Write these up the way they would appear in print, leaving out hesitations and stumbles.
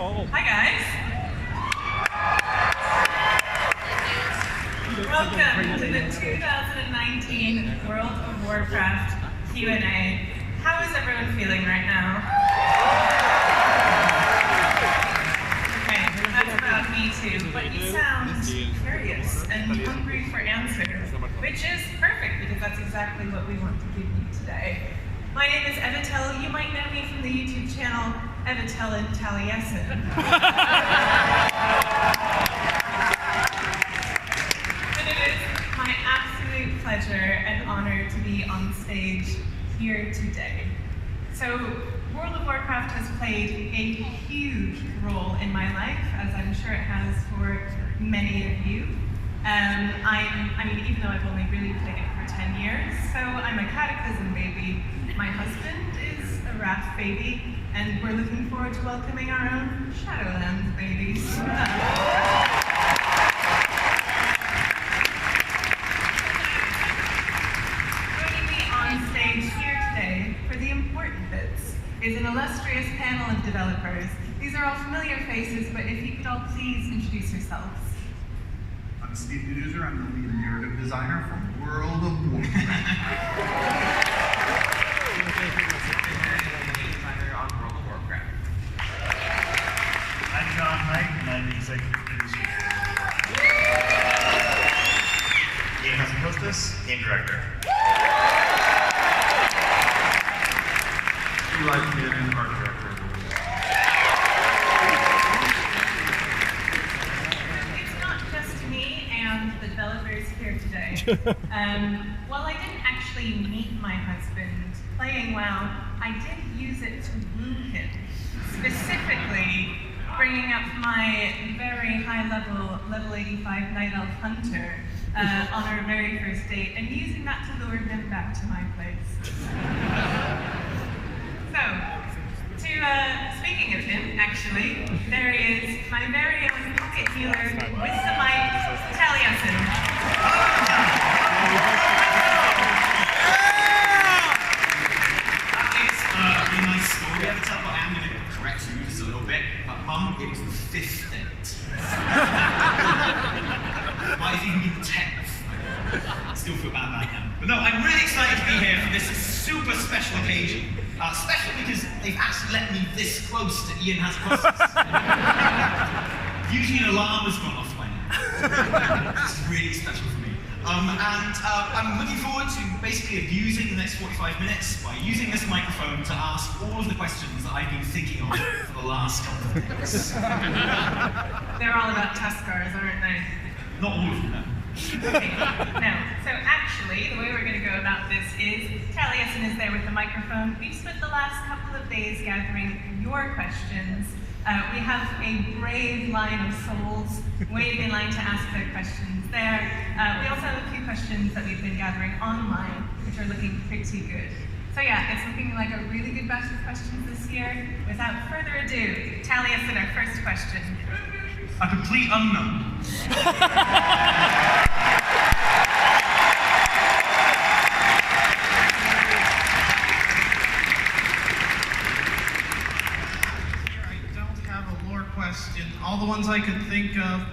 Hi guys. Welcome to the 2019 World of Warcraft Q&A. How is everyone feeling right now? Okay, that's about me too, but you sound curious and hungry for answers, which is perfect because that's exactly what we want to give you today. My name is Evitel. You might know me from the YouTube channel Evitel and Taliesin. And it is my absolute pleasure and honor to be on stage here today. So, World of Warcraft has played a huge role in my life, as I'm sure it has for many of you. I mean, even though I've only really played it for 10 years, so I'm a Cataclysm baby. My husband is a Wrath baby, and we're looking forward to welcoming our own Shadowlands babies. Joining me on stage here today for the important bits is an illustrious panel of developers. These are all familiar faces, but if you could all please introduce yourselves. I'm Steve Deduzer. I'm the lead narrative designer for World of Warcraft. on World of Warcraft. I'm John Hike, and I'm the executive producer. Game House and Hostess, game director. Eli Cannon, art director. It's not just me and the developers here today. While I didn't actually meet my husband playing WoW, I did use it to woo him. Specifically, bringing up my very high level 85 Night Elf Hunter on our very first date, and using that to lure him back to my place. Speaking of him, actually, there he is, my very own pocket healer with the mic, Taliesin. It's a nice story at the top, but I'm going to correct you just a little bit. Mum, it was the 5th date. Might have even been the 10th. I still feel bad about that. But no, I'm really excited to be here for this super special occasion. Special because they've actually let me this close to Ian Has Process. Usually an alarm has gone off by now. This is really special for me. I'm looking forward to basically abusing the next 45 minutes by using this microphone to ask all of the questions that I've been thinking of for the last couple of days. They're all about Tuskars, aren't they? Not all of them, no. Okay, now, so actually, the way we're going to go about this is, Taliesin is there with the microphone. We've spent the last couple of days gathering your questions. We have a brave line of souls waiting in line to ask their questions there. We also have a few questions that we've been gathering online, which are looking pretty good. So yeah, it's looking like a really good batch of questions this year. Without further ado, Taliesin, our first question. A complete unknown. All the ones I could think of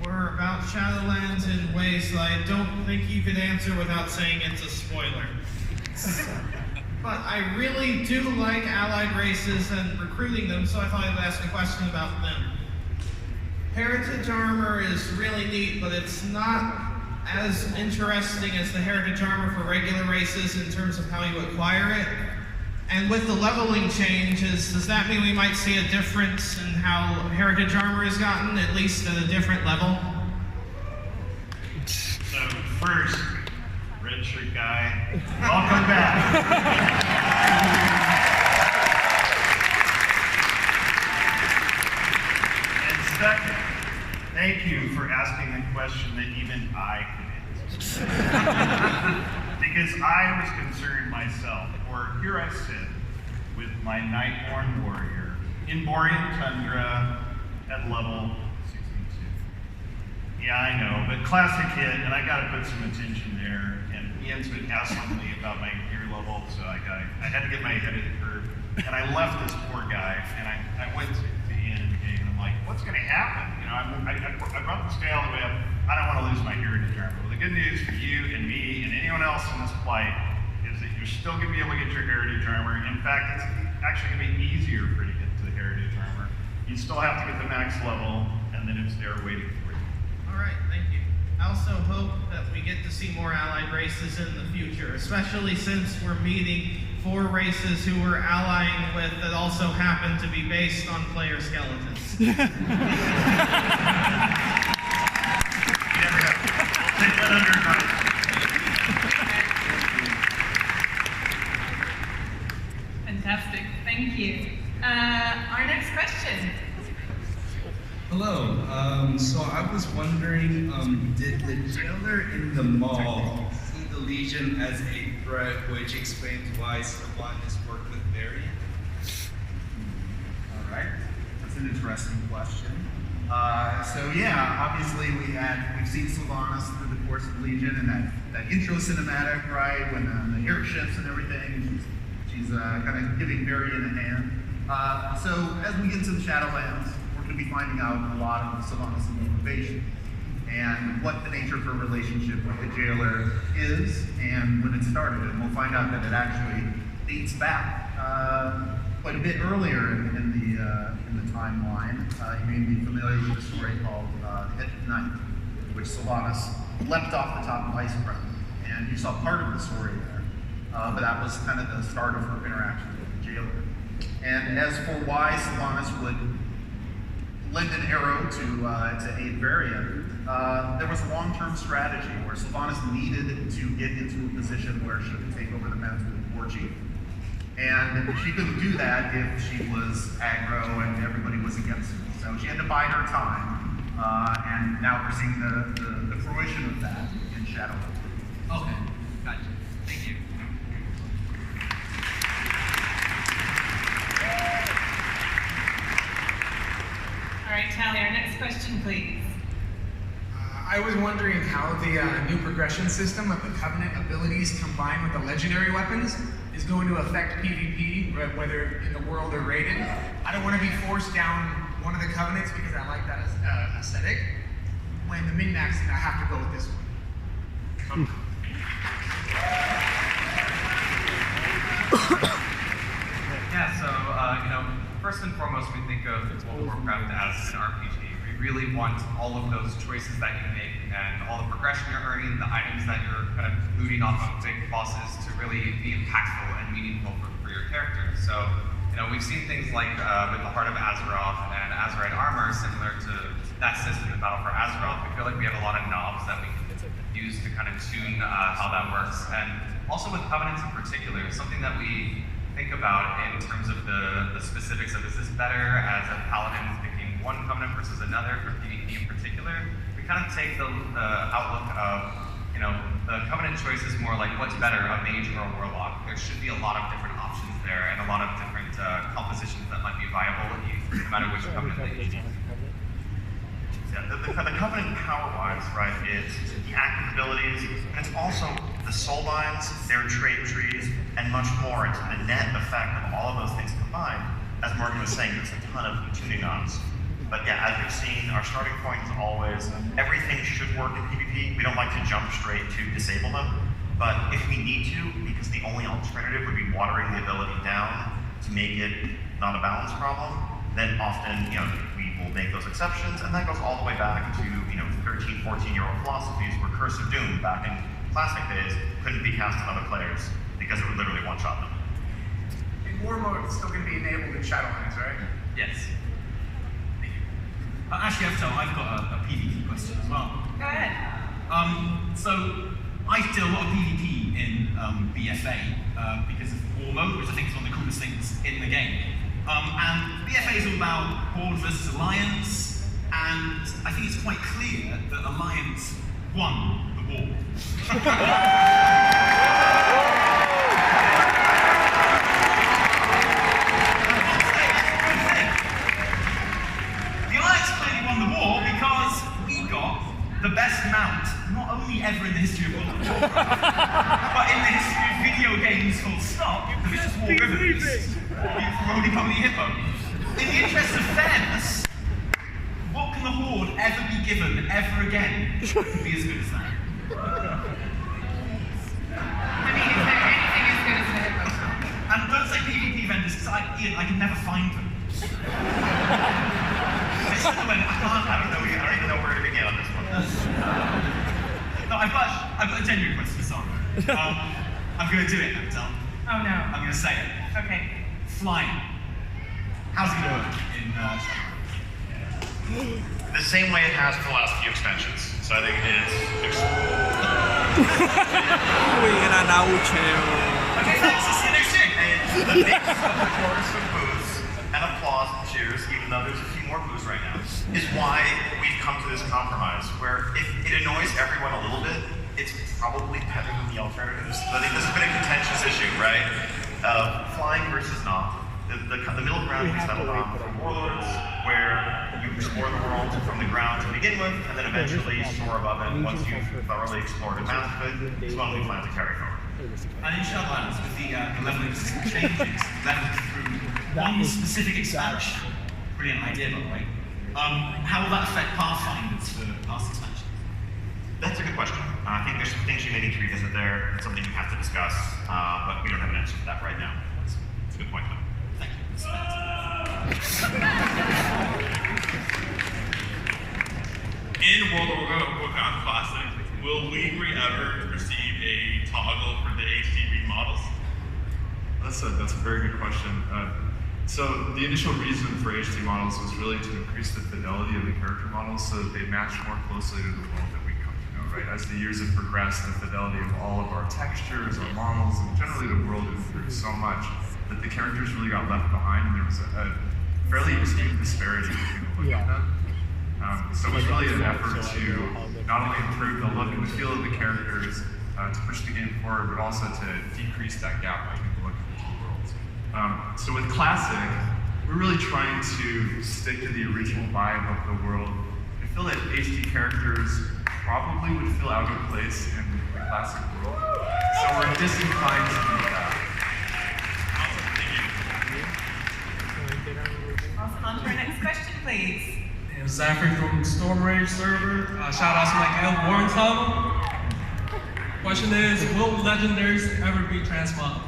were about Shadowlands in ways that I don't think you could answer without saying it's a spoiler. But I really do like allied races and recruiting them, so I thought I'd ask a question about them. Heritage armor is really neat, but it's not as interesting as the heritage armor for regular races in terms of how you acquire it. And with the leveling changes, does that mean we might see a difference in how heritage armor is gotten, at least at a different level? So first, red shirt guy, welcome back. And second, thank you for asking the question that even I could answer. Because I was concerned myself, or here I sit with my Nightborn warrior in Borean Tundra at level 62. Yeah, I know, but classic hit, and I gotta put some attention there. And Ian's been asking me about my gear level, so I had to get my head in the curve. And I left this poor guy, and I went to Ian and like, what's going to happen? You know, I brought the scale all the way up. I don't want to lose my heritage armor. Well, the good news for you and me and anyone else in this plight is that you're still going to be able to get your heritage armor. In fact, it's actually going to be easier for you to get to the heritage armor. You still have to get the max level, and then it's there waiting for you. All right, thank you. I also hope that we get to see more allied races in the future, especially since we're meeting 4 races who we're allying with that also happen to be based on player skeletons. You never know. We'll take that under advisement. Fantastic, thank you. Our next question. Hello. So I was wondering, did the jailer in the mall see the Legion as a threat, which explains why Sylvanas worked with Varian? All right, that's an interesting question. So yeah, obviously we've seen Sylvanas through the course of Legion and that intro cinematic, right, when the airships and everything, she's kind of giving Varian a hand. So as we get into the Shadowlands, we're going to be finding out a lot of Sylvanas' motivation and what the nature of her relationship with the jailer is and when it started. And we'll find out that it actually dates back quite a bit earlier in the timeline. You may be familiar with a story called The Head of the Night, which Sylvanas leapt off the top of Ice Crown. And you saw part of the story there, but that was kind of the start of her interaction with the jailer. And as for why Sylvanas would lend an arrow to aid Varian, there was a long-term strategy where Sylvanas needed to get into a position where she could take over the mantle of war chief. And she couldn't do that if she was aggro and everybody was against her. So she had to bide her time, and now we're seeing the fruition of that in Shadowlands. Okay, gotcha. Thank you. All right, Tally, our next question, please. I was wondering how the new progression system of the Covenant abilities combined with the legendary weapons is going to affect PvP, whether in the world or rated. I don't want to be forced down one of the Covenants because I like that aesthetic. When the min-max, I have to go with this one. Yeah, so, first and foremost, we think of World of Warcraft as an RPG. We really want all of those choices that you make and all the progression you're earning, the items that you're kind of looting off of big bosses to really be impactful and meaningful for your character. So, we've seen things like with the Heart of Azeroth and Azerite armor, similar to that system in Battle for Azeroth. We feel like we have a lot of knobs that we can use to kind of tune how that works. And also with Covenants in particular, something that we think about in terms of the specifics of, is this better as a paladin picking one Covenant versus another for PvP in particular? We kind of take the outlook of, the Covenant choice is more like what's better, a mage or a warlock. There should be a lot of different options there and a lot of different compositions that might be viable no matter which Covenant that you choose. Yeah, the Covenant power-wise, right, is the active abilities, and it's also the soul binds, their trait trees, and much more. It's the net effect of all of those things combined. As Morgan was saying, there's a ton of tuning knobs. But yeah, as we've seen, our starting point is always everything should work in PvP. We don't like to jump straight to disable them. But if we need to, because the only alternative would be watering the ability down to make it not a balance problem, then often, we will make those exceptions, and that goes all the way back to, 13, 14-year-old philosophies where Curse of Doom back in classic days couldn't be cast on other players because it would literally one-shot them. In War Mode, it's still going to be enabled in Shadowlands, right? Yes. Actually, I've got a PvP question as well. Go ahead. So I did a lot of PvP in BFA because of War Mode, which I think is one of the coolest things in the game. And BFA is all about Horde versus Alliance, and I think it's quite clear that Alliance won the war. The Alliance clearly won the war because we got the best mount, not only ever in the history of World of Warcraft, but in the history of video games full stop, which is War Rivers. Roly Poly Hippo. In the interest of fairness, from the Horde ever be given ever again could be as good as that? I mean, is there anything as good as the hippo song? And don't say PvP vendors, because Ian, I can never find them. I don't even know where to begin on this one. No, I've got a genuine question, sorry. I'm going to do it, Abdel. Oh no. I'm going to say it. Okay. Flying. How's it going to work in The same way it has for the last few expansions. So I think it's Okay, thanks. I'll see you next year. And the mix of the chorus of boos and applause and cheers, even though there's a few more boos right now, is why we've come to this compromise, where if it annoys everyone a little bit, it's probably better than the alternatives. I think this has been a contentious issue, right? Flying versus not. The middle ground we settled on for Warlords, where you explore the world from the ground to begin with, and then eventually soar above it once you've thoroughly explored and mastered it, is one we plan to carry forward. And in Shadowlands, with the leveling system changes, leveled through one specific expansion. Brilliant idea, by the way. How will that affect Pathfinders for past expansions? That's a good question. I think there's some things you may need to revisit there. It's something we have to discuss, but we don't have an answer for that right now. It's a good point, though. Thank you. In World of Warcraft Classic, will we ever receive a toggle for the HDB models? That's a very good question. So the initial reason for HD models was really to increase the fidelity of the character models so that they match more closely to the world that we come to know, right? As the years have progressed, the fidelity of all of our textures, our models, and generally the world improved so much that the characters really got left behind, and there was a fairly extreme disparity between the look of them. So it was really an effort to not only improve the look and the feel of the characters, to push the game forward, but also to decrease that gap between the look of the two worlds. So with Classic, we're really trying to stick to the original vibe of the world. I feel that HD characters probably would feel out of place in the Classic world, so we're disinclined to do that. Awesome. On to our next question, please. Zachary from Storm Rage server. Shout out to Mike Warren Toggle. Question is, will legendaries ever be transmodded?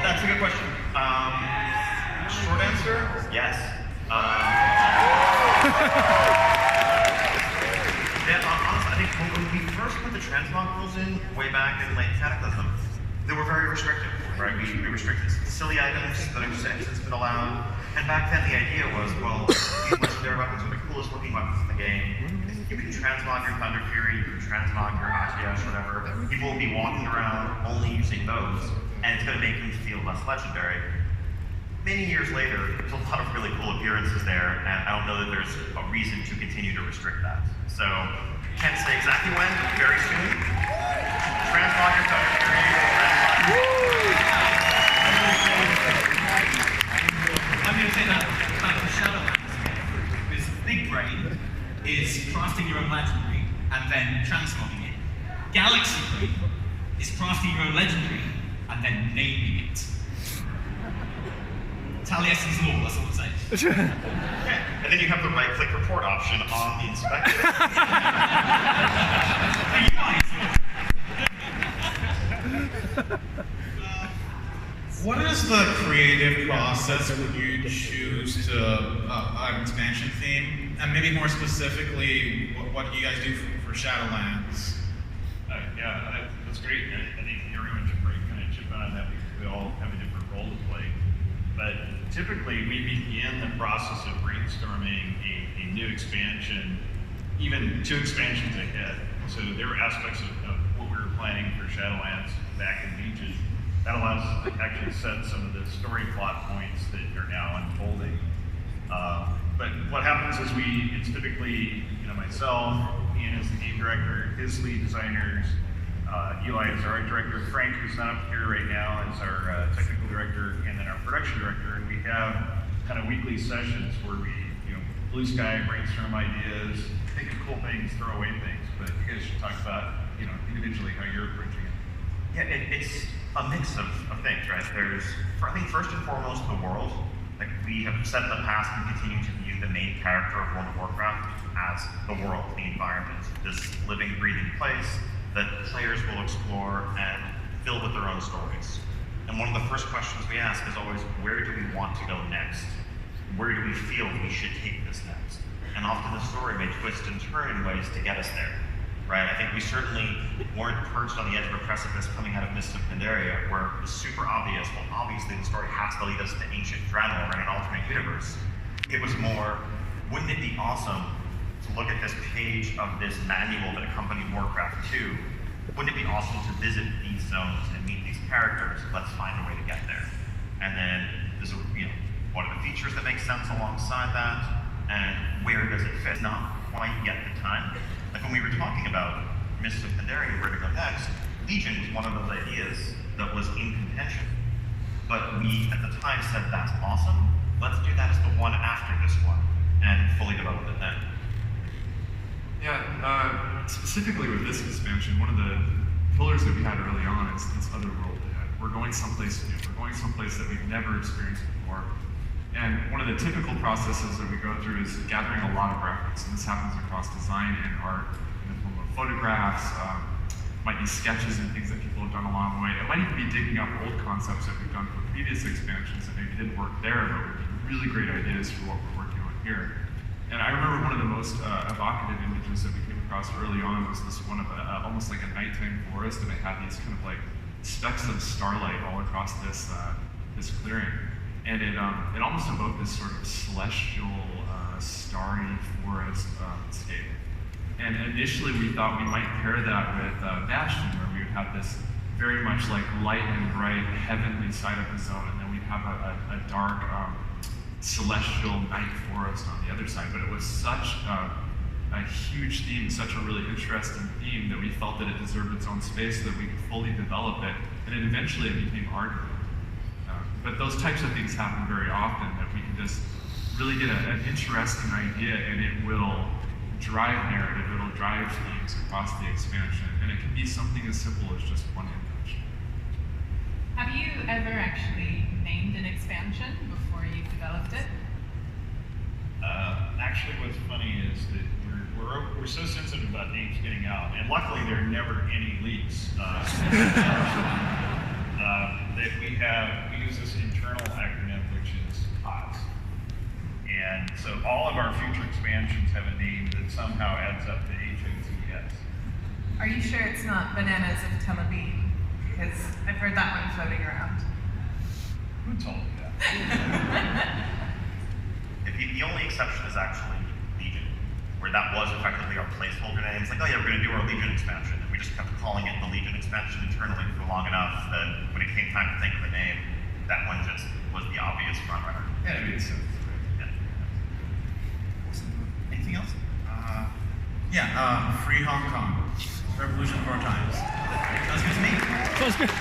That's a good question. Short answer, yes. Yeah, honestly, I think when we first put the transmog rules in, way back in late Cataclysm, they were very restrictive, right? We restricted silly items that have since been allowed. And back then the idea was, well, these legendary weapons are the coolest looking weapons in the game. You can transmog your Thunder Fury, you can transmog your Atiyash, whatever. People will be walking around only using those, and it's going to make them feel less legendary. Many years later, there's a lot of really cool appearances there, and I don't know that there's a reason to continue to restrict that. So, can't say exactly when, but very soon. Transmog your Thunder Fury, I'm going to say that back to Shadowlands, because Big Brain is crafting your own legendary and then transforming it. Galaxy Brain is crafting your own legendary and then naming it. Taliesin's law, that's all I'm saying. and then you have the right-click report option on the inspector. What is the creative process when you choose to an expansion theme? And maybe more specifically, what do you guys do for Shadowlands? Yeah, that's great. I think everyone should kind of chip in on that because we all have a different role to play. But typically, we begin the process of brainstorming a new expansion, even 2 expansions ahead. So there were aspects of what we were planning for Shadowlands back in Legion that allows us to actually set some of the story plot points that are now unfolding. But what happens is it's typically, myself, Ian is the game director, his lead designers, Eli is our art director, Frank, who's not up here right now, is our technical director, and then our production director. And we have kind of weekly sessions where we, blue sky, brainstorm ideas, think of cool things, throw away things. But you guys should talk about, individually how you're approaching it. Yeah, it's a mix of things, right? There's, I think, first and foremost, the world. Like we have said in the past, we continue to view the main character of World of Warcraft as the world, the environment, this living, breathing place that players will explore and fill with their own stories. And one of the first questions we ask is always, where do we want to go next? Where do we feel we should take this next? And often the story may twist and turn in ways to get us there, right? I think we certainly weren't perched on the edge of a precipice coming out of Mists of Pandaria, where it was super obvious, well, obviously the story has to lead us to ancient Draenor in an alternate universe. It was more, wouldn't it be awesome to look at this page of this manual that accompanied Warcraft 2? Wouldn't it be awesome to visit these zones and meet these characters? Let's find a way to get there. And then there's what are the features that make sense alongside that? And where does it fit? Not quite yet the time. Like when we were talking about Mists of Pandaria, where to go next, Legion was one of those ideas that was in contention. But we at the time said, that's awesome. Let's do that as the one after this one and fully develop it then. Yeah, specifically with this expansion, one of the pillars that we had early on is this other world. We're going someplace new. We're going someplace that we've never experienced before. And one of the typical processes that we go through is gathering a lot of reference. And this happens across design and art in the form of photographs, might be sketches and things that people have done along the way. It might even be digging up old concepts that we've done for previous expansions that maybe didn't work there, but would be really great ideas for what we're working on here. And I remember one of the most evocative images that we came across early on was this one of almost like a nighttime forest, and it had these kind of like specks of starlight all across this this clearing, and it almost evoked this sort of celestial, starry forest scape. And initially we thought we might pair that with Bastion, where we would have this very much like light and bright heavenly side of the zone, and then we'd have a dark celestial night forest on the other side. But it was such a huge theme, such a really interesting theme, that we felt that it deserved its own space so that we could fully develop it, and then eventually it became art. But those types of things happen very often, that we can just really get an interesting idea and it will drive narrative, it'll drive themes across the expansion, and it can be something as simple as just one image. Have you ever actually named an expansion before you developed it? Actually, what's funny is that we're so sensitive about names getting out, and luckily there are never any leaks. That we use this internal acronym, which is HOTS. And so all of our future expansions have a name that somehow adds up to HOTS. Are you sure it's not Bananas of Tel Aviv? Because I've heard that one floating around. Who told you that? The only exception is actually Legion, where that was effectively our placeholder name. It's like, oh yeah, we're going to do our Legion expansion. And we just kept calling it the Legion expansion internally for long enough that when it came time to think of a name, that one just was the obvious frontrunner. Yeah, it makes sense. Yeah. Anything else? Free Hong Kong. Revolution of our times. Sounds good to me. Sounds good.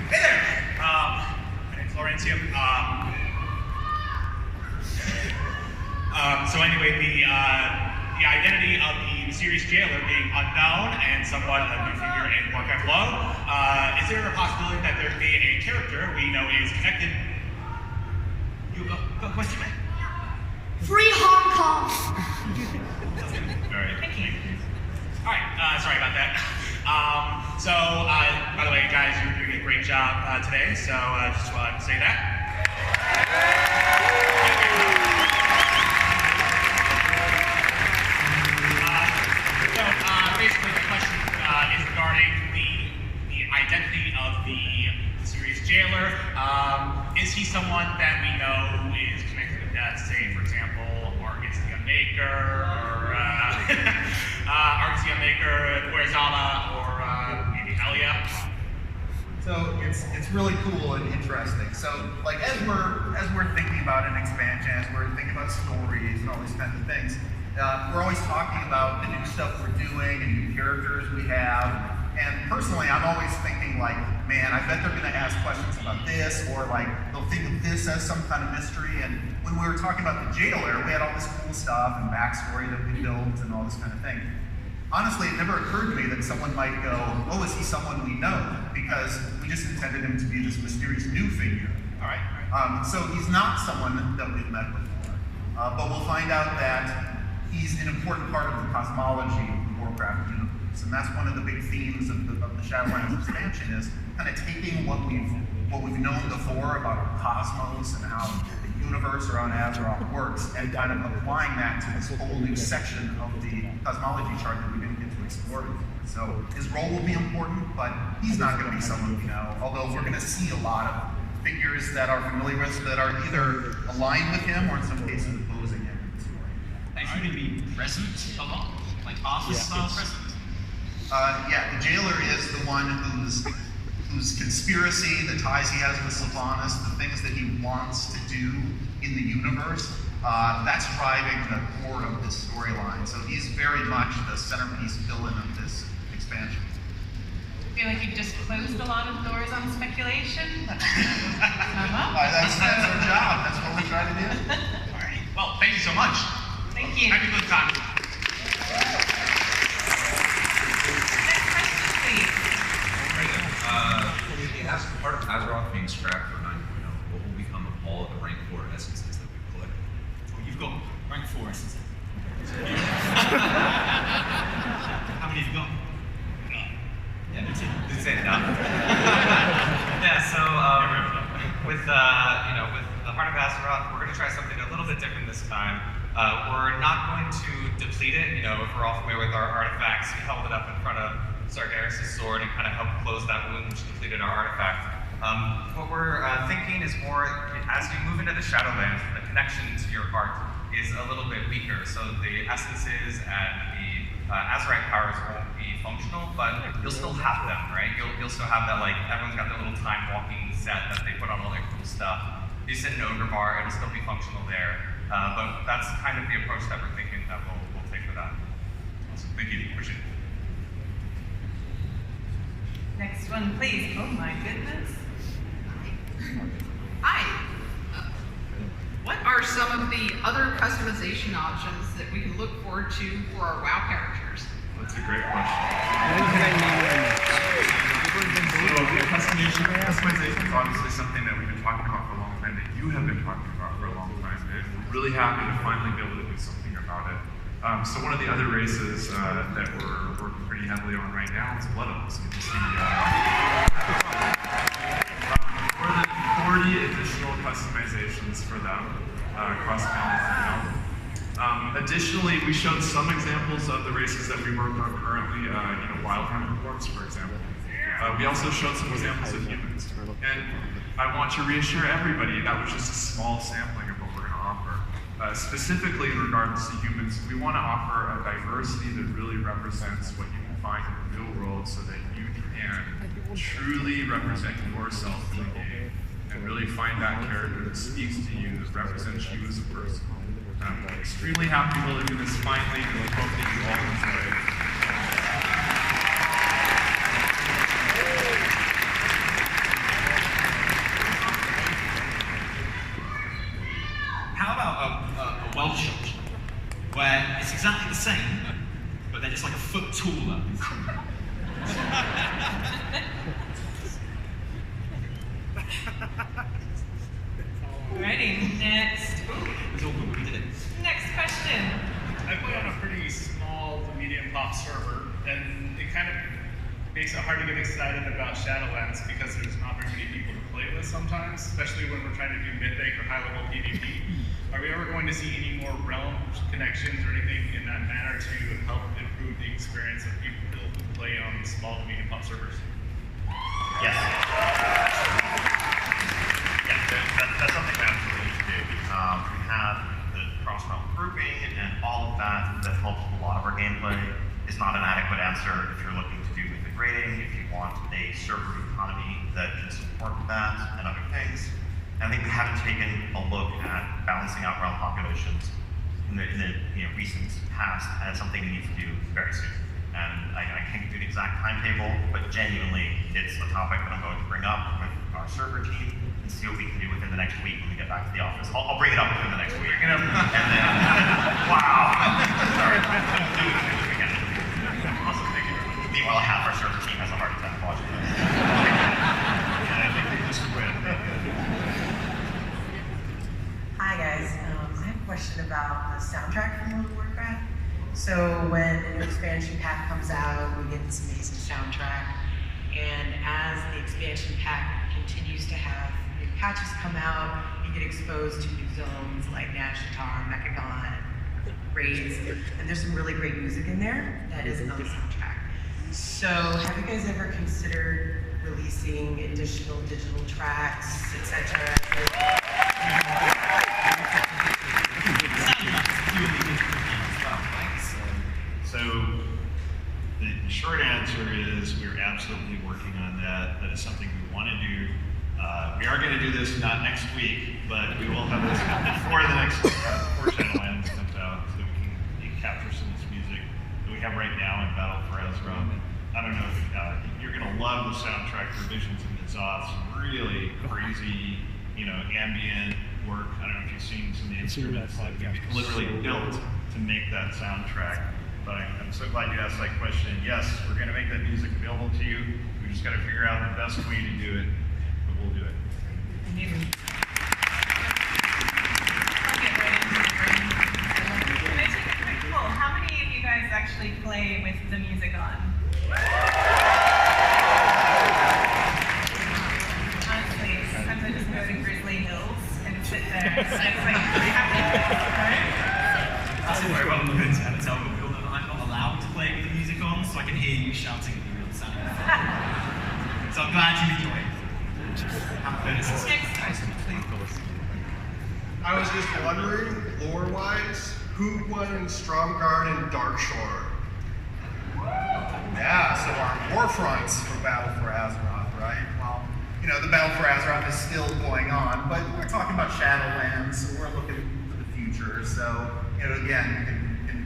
Hey there! My name's Laurentium. So anyway, the identity of the mysterious jailer being unknown and somewhat a new figure in Warcraft lore, is there a possibility that there could be a character we know is connected? You go question, man. Free Hong Kong! Alright, thank you. Alright, sorry about that. By the way, guys, you're doing a great job today, so just wanted to say that. Basically the question is regarding the identity of the mysterious jailer. Is he someone that we know is connected to death, say, for example, Argus the Unmaker, or Argus the Unmaker, Guerzala, or maybe Elia? So it's really cool and interesting. So like as we're thinking about an expansion, as we're thinking about stories and all these kinds of things, we're always talking about the new stuff we're doing and new characters we have. And personally, I'm always thinking like, man, I bet they're going to ask questions about this, or like they'll think of this as some kind of mystery. And when we were talking about the jailer, we had all this cool stuff and backstory that we built and all this kind of thing. Honestly, it never occurred to me that someone might go, oh, is he someone we know? because we just intended him to be this mysterious new figure. All right. So he's not someone that we've met before, but we'll find out that he's an important part of the cosmology of the Warcraft universe, and that's one of the big themes of the Shadowlands expansion is kind of taking what we've known before about our cosmos and how the universe around Azeroth works, and kind of applying that to this whole new section of the cosmology chart that we didn't get to explore before. So his role will be important, but he's not going to be someone we know, although we're going to see a lot of figures that are familiar with that are either aligned with him or in some cases opposing him in the story. Are you going to be present a lot? Like Arthur-style present? Yeah, the jailer is the one whose conspiracy, the ties he has with Sylvanas, the things that he wants to do in the universe, that's driving the core of this storyline. So he's very much the centerpiece villain of this expansion. I feel like you've just closed a lot of doors on speculation. That's our job. That's what we try to do. All right. Well, thank you so much. Thank you. Happy Blizzcon. Next question, please. As part of Azeroth being scrapped for 9.0, what will become of all of the rank 4 essences that we've collected? Oh, you've got rank 4 essences. How many have you got? Yeah, me too. Did you say enough? Yeah, so with the Heart of Azeroth, we're going to try something a little bit different this time. We're not going to deplete it. If we're all familiar with our artifacts, we held it up in front of Sargeras' sword and kind of helped close that wound which depleted our artifact. What we're thinking is more, as you move into the Shadowlands, the connection to your heart is a little bit weaker. So the essences and the Azerite powers won't be functional, but you'll still have them, right? You'll still have that, like, everyone's got their little time walking set that they put on all their cool stuff. You said no Grimar, it'll still be functional there. But that's kind of the approach that we're thinking that we'll take for that. Awesome, thank you, appreciate it. Next one, please. Oh my goodness. Hi. What are some of the other customization options that we can look forward to for our WoW characters? That's a great question. Customization is obviously something that we've been talking about for a long time, that you have been talking about for a long time, and we're really happy to finally be able to do something about it. So one of the other races that we're working pretty heavily on right now is Blood Elves. You can see more than 40 additional customizations for them across panels. Additionally, we showed some examples of the races that we work on currently, Wildhammer Dwarves, for example. We also showed some examples of humans. And I want to reassure everybody that was just a small sampling of what we're going to offer. Specifically in regards to humans, we want to offer a diversity that really represents what you can find in the real world so that you can truly represent yourself in the game and really find that character that speaks to you, that represents you as a person. I'm extremely happy to do this finally, and we hope that you all enjoy it. How about a Welsh option, where it's exactly the same, but they're just like a foot taller? Alrighty, next. It's all good, we did it. Next question. I play on a pretty small to medium pop server, and it kind of makes it hard to get excited about Shadowlands because there's not very many people to play with sometimes, especially when we're trying to do mythic or high-level PvP. Are we ever going to see any more realm connections or anything in that manner to help improve the experience of people who play on small to medium pop servers? Yes. Yeah, that's something we absolutely need to do. We have the cross-realm grouping and all of that helps with a lot of our gameplay. It's not an adequate answer if you're looking to do mythic rating, if you want a server economy that can support that and other things. And I think we haven't taken a look at balancing out realm populations in the recent past, and it's something we need to do very soon. And I can't give you an exact timetable, but genuinely, it's a topic that I'm going to bring up with our server team and see what we can do within the next week when we get back to the office. I'll bring it up within the next week. And then, wow! Sorry. Awesome, thank you. Meanwhile, half our server team has a heart attack watching this. expansion pack continues to have new patches come out. You get exposed to new zones like Nashatar, Mechagon, raids, and there's some really great music in there that isn't on the soundtrack. So have you guys ever considered releasing additional digital tracks, etc.? So the short answer is we're absolutely working on that. That is something we want to do. We are going to do this not next week, but we will have this before Shadowlands comes out, so we can capture some of this music that we have right now in Battle for Azeroth. I don't know if you're going to love the soundtrack revisions in Mitzvah. Some really crazy, ambient work. I don't know if you've seen some of the instruments that we literally built to make that soundtrack. But I'm so glad you asked that question. Yes, we're going to make that music available to you. We just got to figure out the best way to do it, but we'll do it. Can I take a quick poll? How many of you guys actually play with the music on? Honestly, sometimes I just go to Grizzly Hills and sit there. And it's like, really happy, right? That's the way about the goods and tell the builder that I'm not allowed to play with the music on, so I can hear you shouting at the real sound. So I'm glad you enjoy it. I was just wondering, lore-wise, who won in Stromgarde and Darkshore? Yeah, so our warfronts for Battle for Azeroth, right? Well, the Battle for Azeroth is still going on, but we're talking about Shadowlands, so we're looking to the future. So, again, you can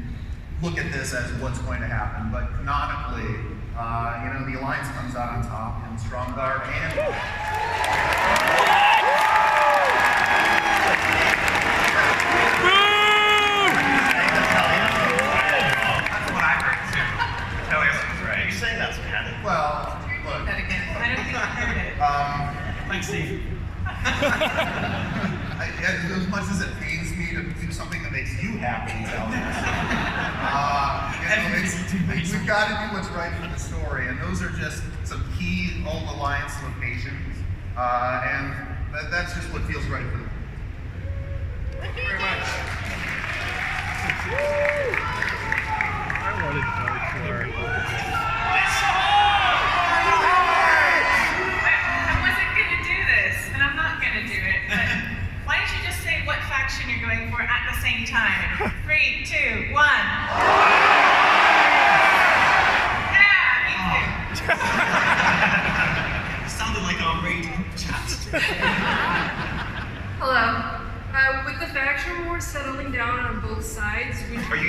look at this as what's going to happen, but canonically, the Alliance comes out on top in Stromgarde and... Well, look. That again. I don't think I heard it. Thanks, Steve. As much as it pains me to do something that makes you happy, we've got to do what's right for the story, and those are just some key old Alliance locations, and that's just what feels right for them. Thank you very much. I wanted Darkshore. I wasn't going to do this, and I'm not going to do it, but why don't you just say what faction you're going for at the same time? 3, 2, 1. Yeah, me too. Sounded like our raid group chat. Hello. With the faction war settling down on both sides, would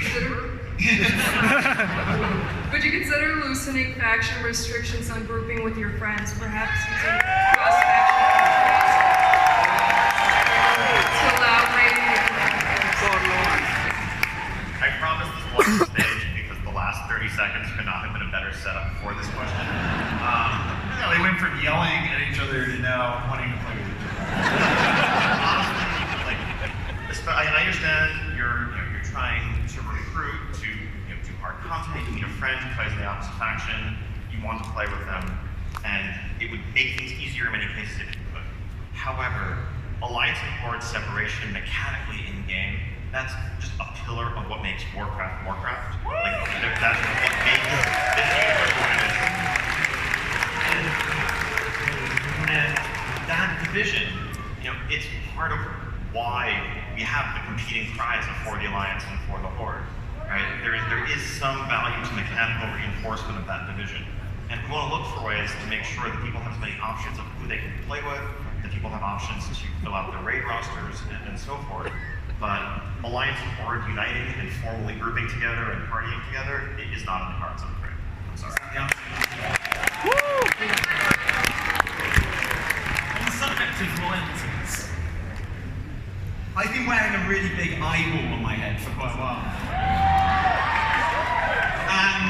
you consider loosening faction restrictions on grouping with your friends, perhaps using cross-faction to allow raiding? I promise this wasn't the stage because the last 30 seconds could not have been a better setup for this question. They went from yelling at each other to now wanting to play with each other. I understand you're trying to recruit to do hard content. You meet a friend who plays in the opposite faction. You want to play with them, and it would make things easier in many cases if you could. However, Alliance and Horde separation mechanically in game, that's just a pillar of what makes Warcraft Warcraft. Like that's what makes this universe what it is. And that division, it's part of why we have the competing cries of for the Alliance and for the Horde, right? There is some value to mechanical reinforcement of that division. And we want to look for ways to make sure that people have as many options of who they can play with, that people have options to fill out their raid rosters, and so forth. But Alliance and Horde uniting and formally grouping together and partying together is not in the cards, I'm afraid. I'm sorry. On the subject of royalties, I've been wearing a really big eyeball on my head for quite a while. And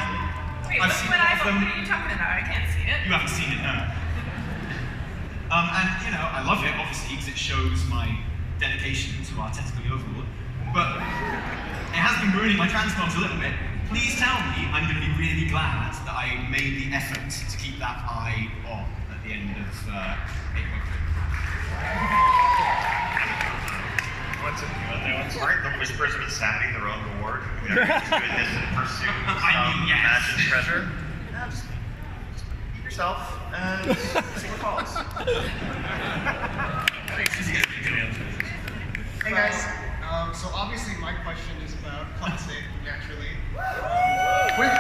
Wait, I've seen what them. are you talking about? I can't see it. You haven't seen it, no. And I love it, obviously, because it shows my dedication to our technical overlord. But it has been ruining my transcoms a little bit. Please tell me I'm going to be really glad that I made the effort to keep that eye on at the the end of 8.3. Aren't the Whispers of Insanity their own reward? They're goodness in pursuit of some imagined treasure. Yeah, just eat yourself and see what falls. Hey guys, so obviously my question is about Classic, naturally. With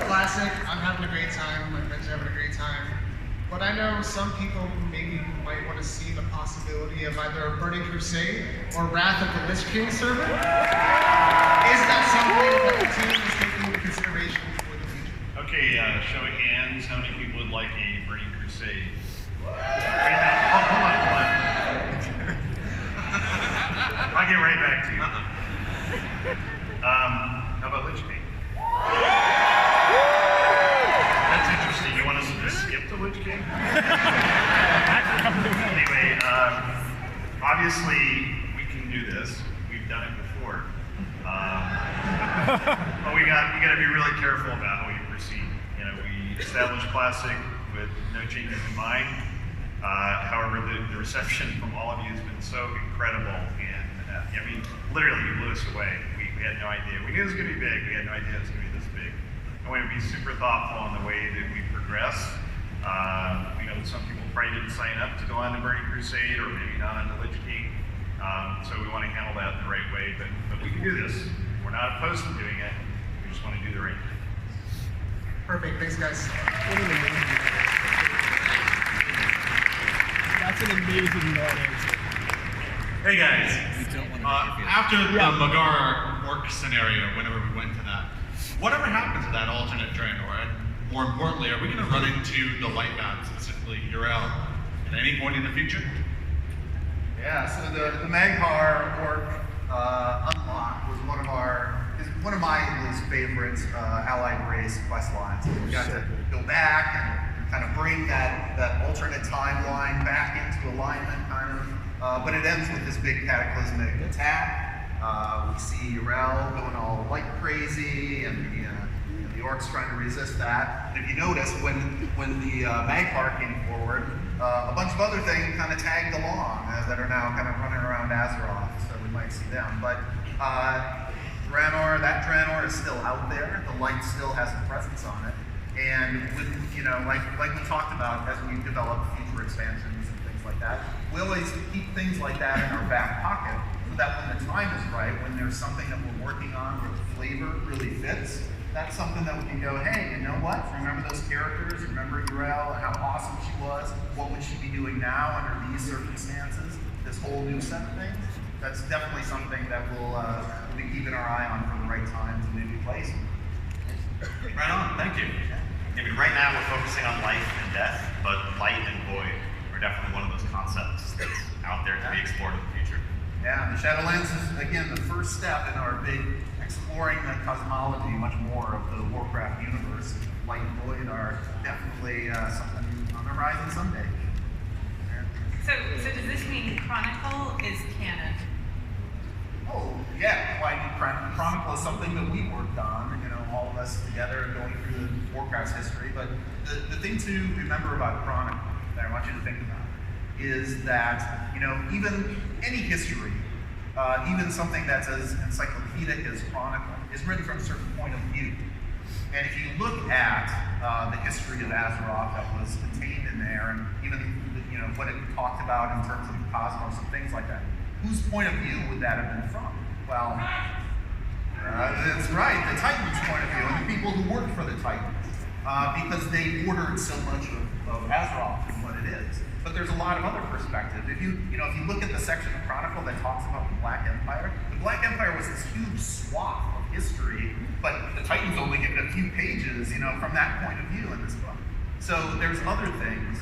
Classic, I'm having a great time, my friends are having a great time. But I know some people who maybe might want to see the possibility of either a Burning Crusade or Wrath of the Lich King server. Is that something that the team is taking into consideration for the future? Okay, show of hands, how many people would like a Burning Crusade? Hold on. I'll get right back to you. How about Lich King? That's interesting. You want us to skip the Lich King? Anyway, obviously we can do this. We've done it before. But we got to be really careful about how we proceed. You know, we established Classic with no changes in mind. However, the reception from all of you has been so incredible, and I mean, literally, you blew us away. We had no idea. We knew it was going to be big. We had no idea it was going to be this big. And we would be super thoughtful on the way that we progress. We know that some people probably didn't sign up to go on the Burning Crusade, or maybe not on the Lich King. So we want to handle that the right way. But we can do this. We're not opposed to doing it. We just want to do the right thing. Perfect, thanks guys. That's an amazing non-answer. Hey guys, after the Magara orc scenario, whenever we went to that, whatever happened to that alternate Draenor? And more importantly, are we going to run into the Lightbound, specifically Yrel, at any point in the future? Yeah, so the Magmar orc unlock was one of my least favorite allied race quest lines. We got to go back and kind of bring that alternate timeline back into alignment, kind of. But it ends with this big cataclysmic attack. We see Yrel going all light crazy, and the orcs trying to resist that. And if you notice, when the Magmar came forward, a bunch of other things kind of tagged along that are now kind of running around Azeroth, so we might see them. But that Draenor is still out there. The light still has a presence on it. And with, like we talked about, as we develop future expansions and things like that, we always keep things like that in our back pocket, so that when the time is right, when there's something that we're working on where the flavor really fits, that's something that we can go, hey, you know what? Remember those characters? Remember Yrel, how awesome she was? What would she be doing now under these circumstances? This whole new set of things? That's definitely something that we'll be keeping our eye on for the right time to maybe place. Right on, thank you. I mean, right now we're focusing on life and death, but light and void are definitely one of those concepts that's out there to be explored in the future. Yeah, the Shadowlands is, again, the first step in our big exploring the cosmology much more of the Warcraft universe. Light and void are definitely something on the horizon someday. So does this mean Chronicle is canon? Oh, yeah. Chronicle is something that we worked on, all of us together going through the Warcraft's history. But the thing to remember about Chronicle that I want you to think about is that, even any history, even something that's as encyclopedic as Chronicle, is written from a certain point of view. And if you look at the history of Azeroth that was contained in there, and even what it talked about in terms of the cosmos and things like that, whose point of view would that have been from? Well, that's right, the Titans' point of view, and the people who worked for the Titans, because they ordered so much of Azeroth and what it is. But there's a lot of other perspectives. If you look at the section of Chronicle that talks about the Black Empire was this huge swath of history, but the Titans only give it a few pages, from that point of view in this book. So there's other things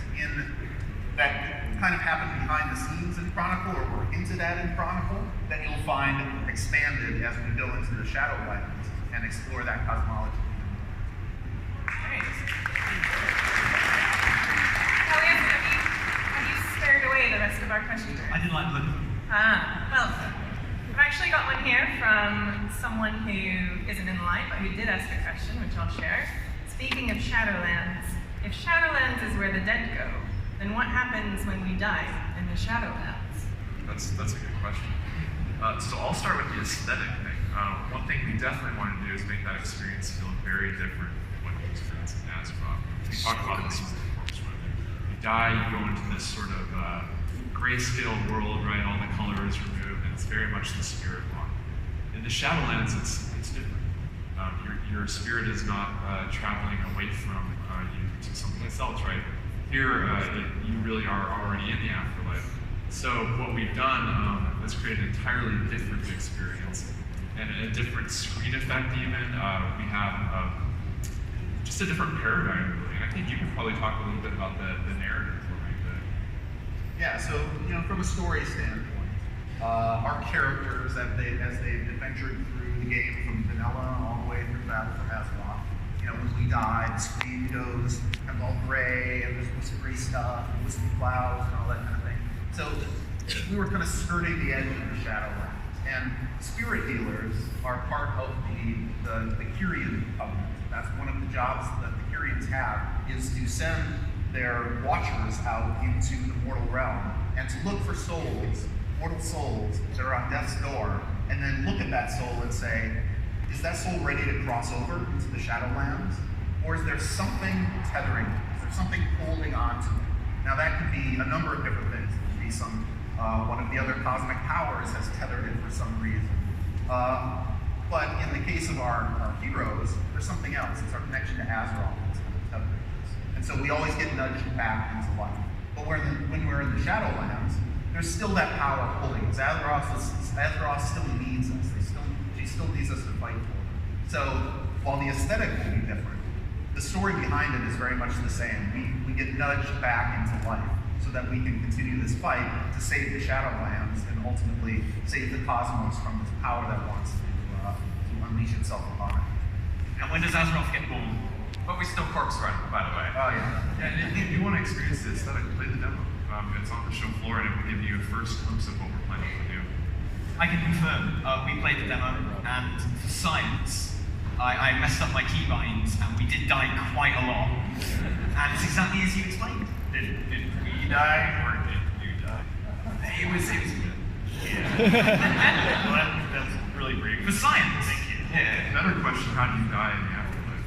that kind of happen behind the scenes in Chronicle, or were hinted at in Chronicle, that you'll find expanded as we go into the Shadowlands and explore that cosmology. Alright. Have you scared away the rest of our questions? I didn't like looking. Well, I've actually got one here from someone who isn't in line, but who did ask a question, which I'll share. Speaking of Shadowlands, if Shadowlands is where the dead go, then what happens when we die in the Shadowlands? That's a good question. So I'll start with the aesthetic thing. One thing we definitely want to do is make that experience feel very different from what you experience in Azeroth. We talk about this with the corpse wound. You die, you go into this sort of grayscale world, right? All the color is removed, and it's very much the spirit one. In the Shadowlands, it's different. Your spirit is not traveling away from you to someplace else, right? Here, you really are already in the afterlife. So what we've done is create an entirely different experience and a different screen effect even. We have just a different paradigm really. And I think you can probably talk a little bit about the narrative for me. Yeah, so from a story standpoint, our characters as they've adventured through the game from vanilla all the way through Battle for Azeroth, when we die, the screen goes kind of all gray and there's whispery stuff and wispy clouds and all that kind of thing. So we were kind of skirting the edge of the Shadowlands. And spirit healers are part of the Kyrian covenant. That's one of the jobs that the Kyrians have, is to send their watchers out into the mortal realm and to look for souls, mortal souls that are on death's door, and then look at that soul and say, is that soul ready to cross over into the Shadowlands? Or is there something tethering? Is there something holding on to it? Now that could be a number of different things. It could be one of the other cosmic powers has tethered it for some reason. But in the case of our heroes, there's something else. It's our connection to Azeroth that's kind of tethering us. And so we always get nudged back into life. But when we're in the Shadowlands, there's still that power pulling us. Azeroth still needs us. She still needs us to fight for her. So while the aesthetic will be different, the story behind it is very much the same. We get nudged back into life so that we can continue this fight to save the Shadowlands and ultimately save the cosmos from this power that wants to unleash itself upon it. And when does Azeroth get born? But we still corpse run, by the way. Oh yeah. Yeah, and if you want to experience the aesthetic, play the demo. It's on the show floor and it will give you a first glimpse of what we're planning to do. I can confirm, we played the demo, and for science, I messed up my keybinds, and we did die quite a lot. And it's exactly as you explained. Did we die, or did you die? It was good. Yeah. Well, that's really brief. For science. Thank you. Yeah. Better question, how do you die in the afterlife?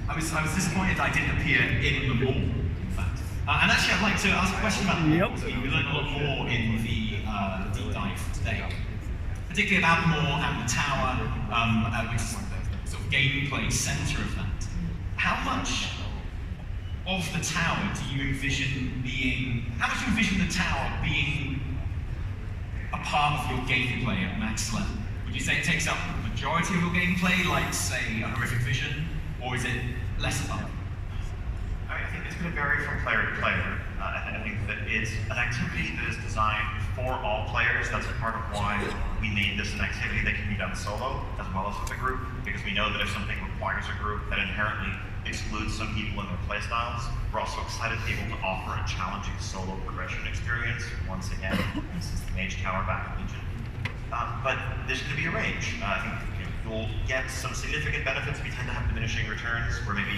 I was disappointed I didn't appear in the mall, in fact. And actually, I'd like to ask a question about the mall. We learned a lot more in the deep dive today, particularly about the mall and the tower, which is the sort of gameplay center of that. How much of the tower do you envision the tower being a part of your gameplay at max level? Would you say it takes up the majority of your gameplay, like say a horrific vision, or is it less of that? I think it's going to vary from player to player. I think that it's an activity that is designed for all players. That's part of why we made this an activity that can be done solo as well as with a group, because we know that if something requires a group, that inherently excludes some people in their playstyles. We're also excited to be able to offer a challenging solo progression experience, once again, since the Mage Tower back in Legion. But there's going to be a range. I think you'll get some significant benefits. We tend to have diminishing returns, where maybe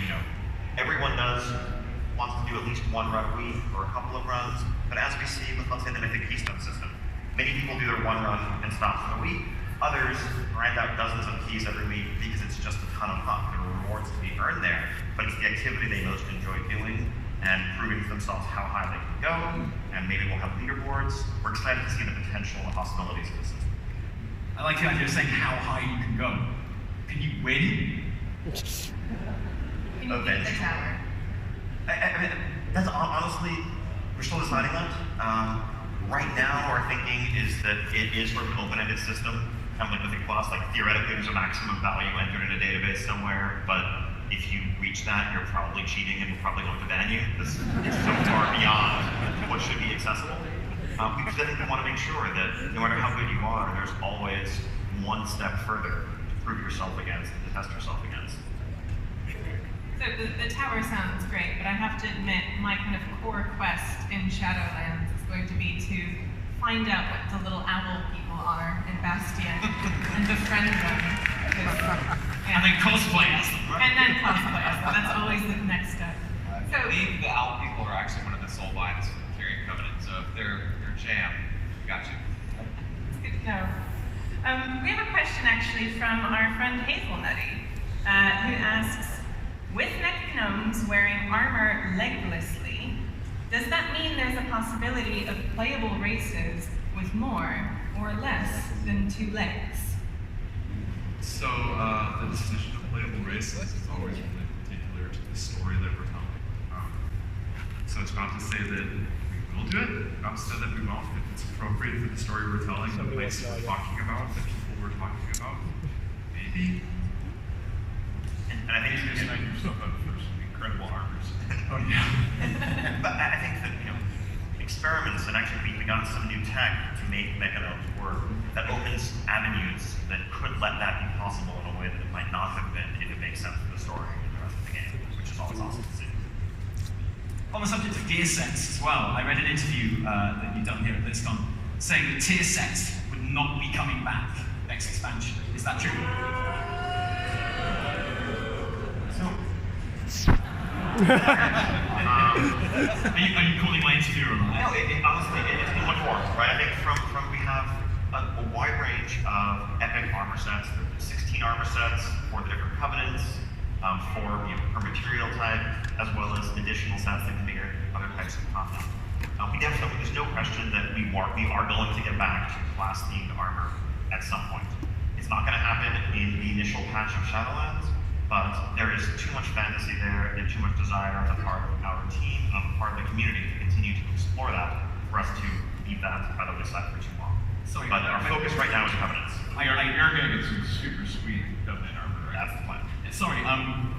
everyone wants to do at least one run a week or a couple of runs. But as we see with, let's say, the Mythic Keystone system, many people do their one run and stop for the week. Others grind out dozens of keys every week because it's just a ton of fun. There are rewards to be earned there, but it's the activity they most enjoy doing and proving to themselves how high they can go. And maybe we'll have leaderboards. We're excited to see the potential and the possibilities of the system. I like the idea of saying how high you can go. Can you win? Eventually. I mean, that's honestly, we're still deciding that. Right now, our thinking is that it is sort of an open-ended system, kind of like Mythic Plus. Like theoretically, there's a maximum value entered in a database somewhere, but if you reach that, you're probably cheating and we're probably going to ban you. This is so far beyond what should be accessible. Because I think we want to make sure that no matter how good you are, there's always one step further to prove yourself against, to test yourself against. So the tower sounds great, but I have to admit my kind of core quest in Shadowlands is going to be to find out what the little owl people are in Bastion and befriend them. And then cosplay as them, right? And then cosplay as them. That's always the next step. I believe the Owl people are actually one of the soul binds for the Carrion Covenant, so if they're jam, got you. It's good to know. We have a question actually from our friend Hazelnutty, who asks, with mech gnomes wearing armor leglessly, does that mean there's a possibility of playable races with more or less than 2 legs? So the decision of playable races is always really particular to the story that we're telling. So it's not to say that we will do it, not to say that we won't. If it's appropriate for the story we're telling, the places we're talking about, the people we're talking about, maybe. And I think you can yourself up for some incredible armors. Oh yeah. But I think that experiments and actually we've begun some new tech to make mechanomes work that opens avenues that could let that be possible in a way that it might not have been if it makes sense for the story and the rest of the game, which is always awesome to see. On the subject of gear sets as well, I read an interview that you've done here at Blizzcon saying that tier sets would not be coming back next expansion. Is that true? Are you calling my interview a lie? No, honestly, it's in what form, right? I think from we have a wide range of epic armor sets. There are 16 armor sets for the different covenants, for per material type, as well as additional sets that can be other types of content. We definitely, there's no question that we are going to get back to class-themed armor at some point. It's not going to happen in the initial patch of Shadowlands, but there is too much fantasy there and too much desire on the part of our team, on the part of the community to continue to explore that for us to leave that by the wayside for too long. But our focus right now is covenants. You're going to get some super sweet covenant armor, right? That's the plan. Sorry,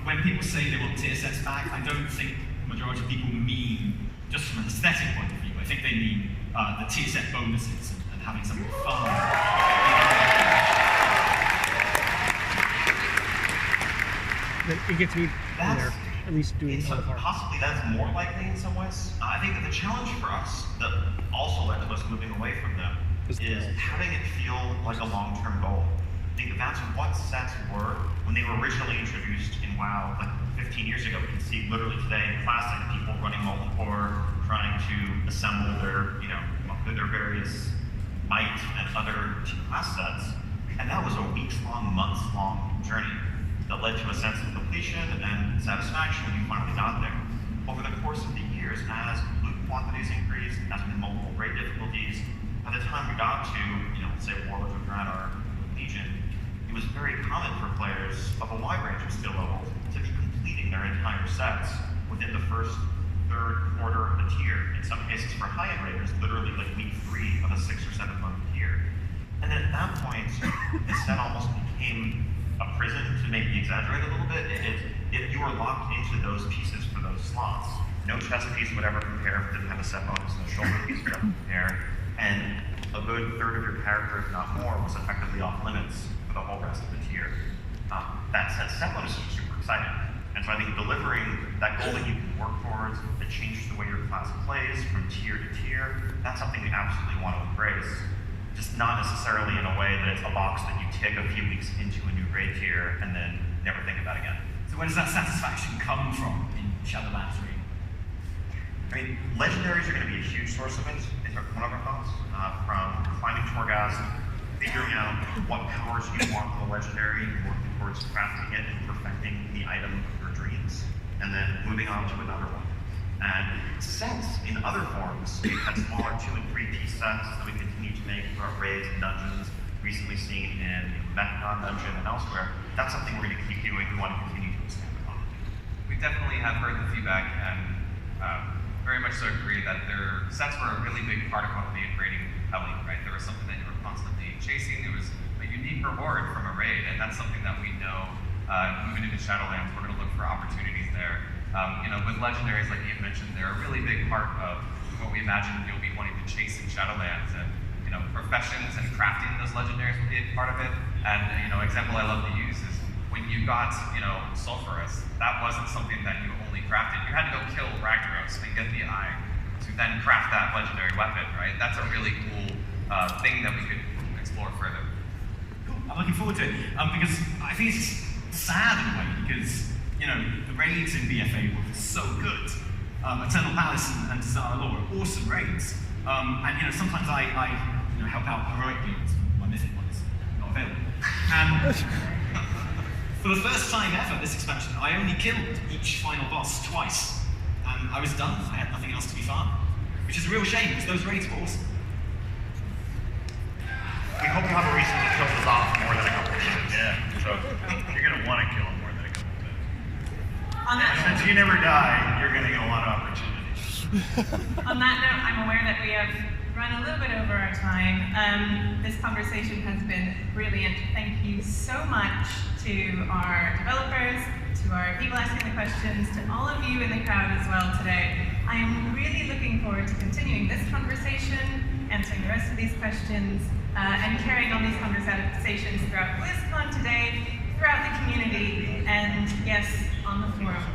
when people say they want tier sets back, I don't think the majority of people mean just from an aesthetic point of view. I think they mean the tier set bonuses and having something fun. It gets me there, at least doing all the parts. Possibly that's more likely in some ways. I think that the challenge for us that also led to us moving away from them is having it feel like a long-term goal. I think that's what sets were when they were originally introduced in WoW, like 15 years ago. We can see literally today in Classic, people running multicore, trying to assemble their, their various might and other class sets. And that was a weeks-long, months-long journey that led to a sense of completion and satisfaction when you finally got there. Over the course of the years, as loot quantities increased, as with multiple raid difficulties, by the time we got to, say Warlords of Draenor or Legion, it was very common for players of a wide range of skill levels to be completing their entire sets within the first, third quarter of the tier. In some cases for high-end raiders, literally like week 3 of a 6 or 7 month tier. And then at that point, the set almost became a prison, to maybe exaggerate a little bit. If you were locked into those pieces for those slots, no chest piece would ever compare if it didn't have a set bonus, no shoulder piece would ever compare, and a good third of your character, if not more, was effectively off limits for the whole rest of the tier. That said, set bonuses are super exciting. And so I think delivering that goal that you can work towards, that changes the way your class plays from tier to tier, that's something we absolutely want to embrace. Just not necessarily in a way that it's a box that you tick a few weeks into a new raid tier and then never think about again. So where does that satisfaction come from in Shadowlands 3? I mean, legendaries are going to be a huge source of it, is one of our thoughts. From finding Torghast, figuring out what powers you want from the legendary, working towards crafting it and perfecting the item of your dreams, and then moving on to another one. And sets in other forms, we've had smaller 2 and 3 piece sets that we continue to make for our raids and dungeons, recently seen in Mechacon Dungeon and elsewhere. That's something we're going to keep doing. We want to continue to expand upon. We definitely have heard the feedback and very much so agree that their sets were a really big part of what made raiding compelling, right? There was something that you were constantly chasing. There was a unique reward from a raid, and that's something that we know moving into Shadowlands, we're going to look for opportunities there. With legendaries, like you mentioned, they're a really big part of what we imagine you'll be wanting to chase in Shadowlands, and professions and crafting those legendaries will be a part of it. And example I love to use is when you got Sulphurous, that wasn't something that you only crafted. You had to go kill Ragnaros and get the eye to then craft that legendary weapon, right? That's a really cool thing that we could explore further. Cool. I'm looking forward to it because I think it's sad in a way because you know, the raids in BFA were so good. Eternal Palace and Desire Law are awesome raids. And you know, sometimes I you know, help out heroic units. My mythic one is not available. And for the first time ever this expansion, I only killed each final boss twice. And I was done. I had nothing else to be farmed. Which is a real shame, because those raids were awesome. We hope you have a reason to kill those off more than a couple of minutes. Yeah, so you're going to want to kill them more than a couple of minutes. On that And since you never die, you're going to get a lot of opportunities. On that note, I'm aware that we have run a little bit over our time. This conversation has been brilliant. Thank you so much to our developers, to our people asking the questions, to all of you in the crowd as well today. I'm really looking forward to continuing this conversation, answering the rest of these questions, and carrying on these conversations throughout Blizzcon today, throughout the community, and yes, on the forum.